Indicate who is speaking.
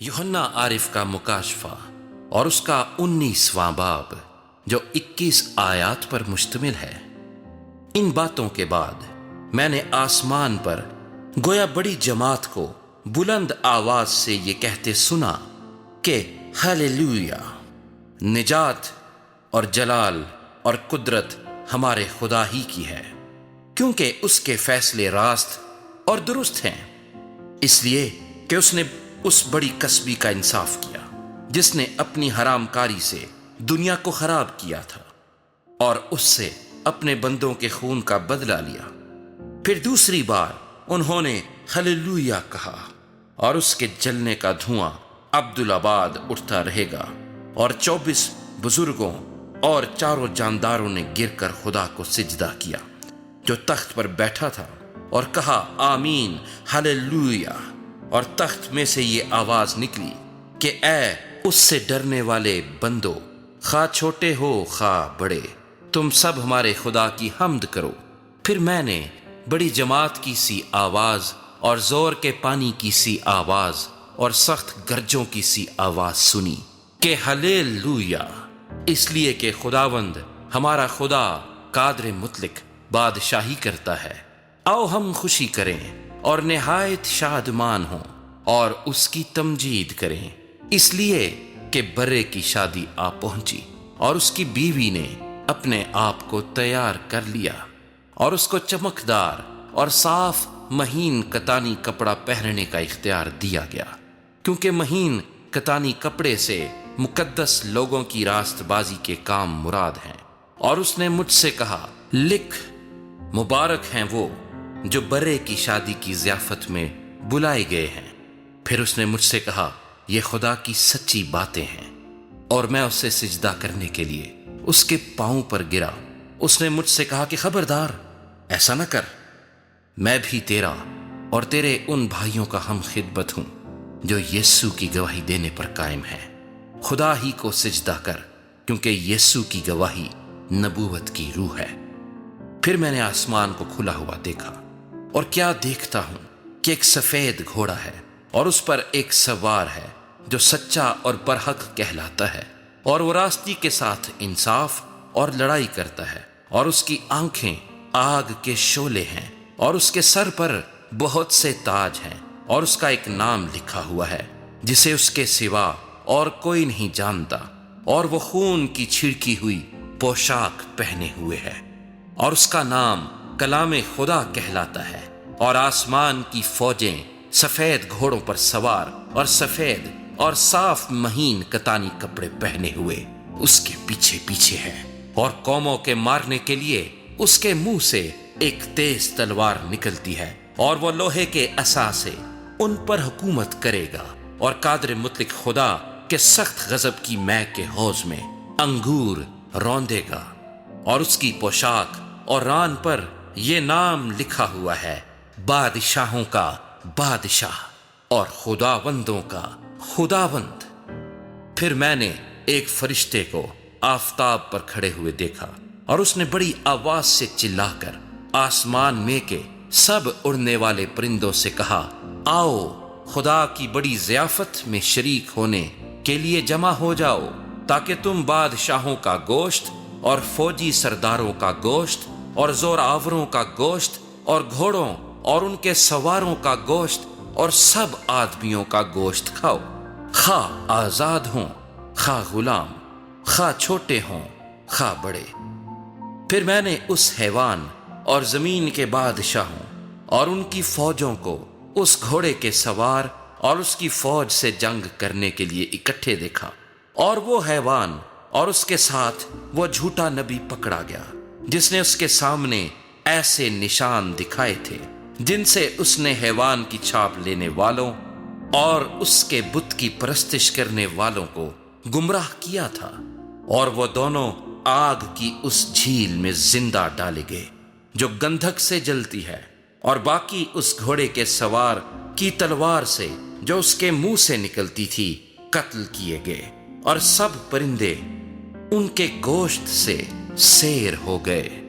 Speaker 1: यूहन्ना आरिफ का मुकाशफा और उसका 19वां बाब जो 21 आयात पर मुश्तमिल है। इन बातों के बाद मैंने आसमान पर गोया बड़ी जमात को बुलंद आवाज से ये कहते सुना कि हालेलुया, निजात और जलाल और कुदरत हमारे खुदा ही की है, क्योंकि उसके फैसले रास्त और दुरुस्त हैं। इसलिए कि उसने उस बड़ी कस्बी का इंसाफ किया जिसने अपनी हरामकारी से दुनिया को खराब किया था और उससे अपने बंदों के खून का बदला लिया। फिर दूसरी बार उन्होंने हालेलुया कहा और उसके जलने का धुआं अब्दुल-आबाद उठता रहेगा, और 24 बुजुर्गों और चारों जानदारों ने गिरकर खुदा को सिजदा किया जो तख्त पर बैठा था और कहा आमीन हालेलुया। और तख्त में से ये आवाज निकली कि ऐ उससे डरने वाले बंदो, खा छोटे हो खा बड़े, तुम सब हमारे खुदा की हम्द करो। फिर मैंने बड़ी जमात की सी आवाज और जोर के पानी की सी आवाज और सख्त गरजों की सी आवाज सुनी कि हालेलुया, इसलिए कि खुदावंद हमारा खुदा कादर मुतलिक बादशाही करता है। आओ हम खुशी करें और निहायत शादमान हों और उसकी तमजीद करें, इसलिए कि बर्रे की शादी आ पहुंची और उसकी बीवी ने अपने आप को तैयार कर लिया और उसको चमकदार और साफ महीन कतानी कपड़ा पहनने का इख्तियार दिया गया, क्योंकि महीन कतानी कपड़े से मुकद्दस लोगों की रास्तबाजी के काम मुराद हैं। और उसने मुझसे कहा, लिख, मुबारक हैं वो जो बर्रे की शादी की ज़ियाफत में बुलाए गए हैं। फिर उसने मुझसे कहा, ये खुदा की सच्ची बातें हैं, और मैं उसे सिजदा करने के लिए उसके पांव पर गिरा। उसने मुझसे कहा कि खबरदार, ऐसा न कर, मैं भी तेरा और तेरे उन भाइयों का हम खिदमत हूं जो यीशु की गवाही देने पर कायम है। खुदा ही को सिजदा कर, क्योंकि यीशु की गवाही नबूवत की रूह है। फिर मैंने आसमान को खुला हुआ देखा, और क्या देखता हूं कि एक सफेद घोड़ा है और उस पर एक सवार है जो सच्चा और बरहक कहलाता है, और वो रास्ती के साथ इंसाफ और लड़ाई करता है, और उसकी आंखें आग के शोले हैं, और उसके सर पर बहुत से ताज हैं, और उसका एक नाम लिखा हुआ है जिसे उसके सिवा और कोई नहीं जानता, और वो खून की छिड़की हुई पोशाक पहने हुए है, और उसका नाम कलामे खुदा कहलाता है। और आसमान की फौजें सफेद घोड़ों पर सवार और सफेद और साफ महीन कतानी कपड़े पहने हुए उसके पीछे पीछे हैं, और कौमों के मारने के लिए उसके मुंह से एक तेज तलवार निकलती है, और वो लोहे के असा से उन पर हुकूमत करेगा। और कादर मुतलिक खुदा के सख्त गजब की मै के हौज में अंगूर रौंदेगा, और उसकी पोशाक और रान पर ये नाम लिखा हुआ है, बादशाहों का बादशाह और खुदावंदों का खुदावंद। फिर मैंने एक फरिश्ते को आफताब पर खड़े हुए देखा, और उसने बड़ी आवाज से चिल्लाकर आसमान में के सब उड़ने वाले परिंदों से कहा, आओ खुदा की बड़ी ज़ियाफत में शरीक होने के लिए जमा हो जाओ, ताकि तुम बादशाहों का गोश्त और फौजी सरदारों का गोश्त और जोरावरों का गोश्त और घोड़ों और उनके सवारों का गोश्त और सब आदमियों का गोश्त खाओ, खा आजाद हों खा गुलाम, खा छोटे हों खा बड़े। फिर मैंने उस हैवान और जमीन के बादशाहों और उनकी फौजों को उस घोड़े के सवार और उसकी फौज से जंग करने के लिए इकट्ठे देखा, और वो हैवान और उसके साथ वो झूठा नबी पकड़ा गया जिसने उसके सामने ऐसे निशान दिखाए थे जिनसे उसने हैवान की छाप लेने वालों और उसके बुत की परस्तिश करने वालों को गुमराह किया था। और वो दोनों आग की उस झील में जिंदा डाले गए जो गंधक से जलती है, और बाकी उस घोड़े के सवार की तलवार से जो उसके मुंह से निकलती थी कत्ल किए गए, और सब परिंदे उनके गोश्त से सेर हो गए।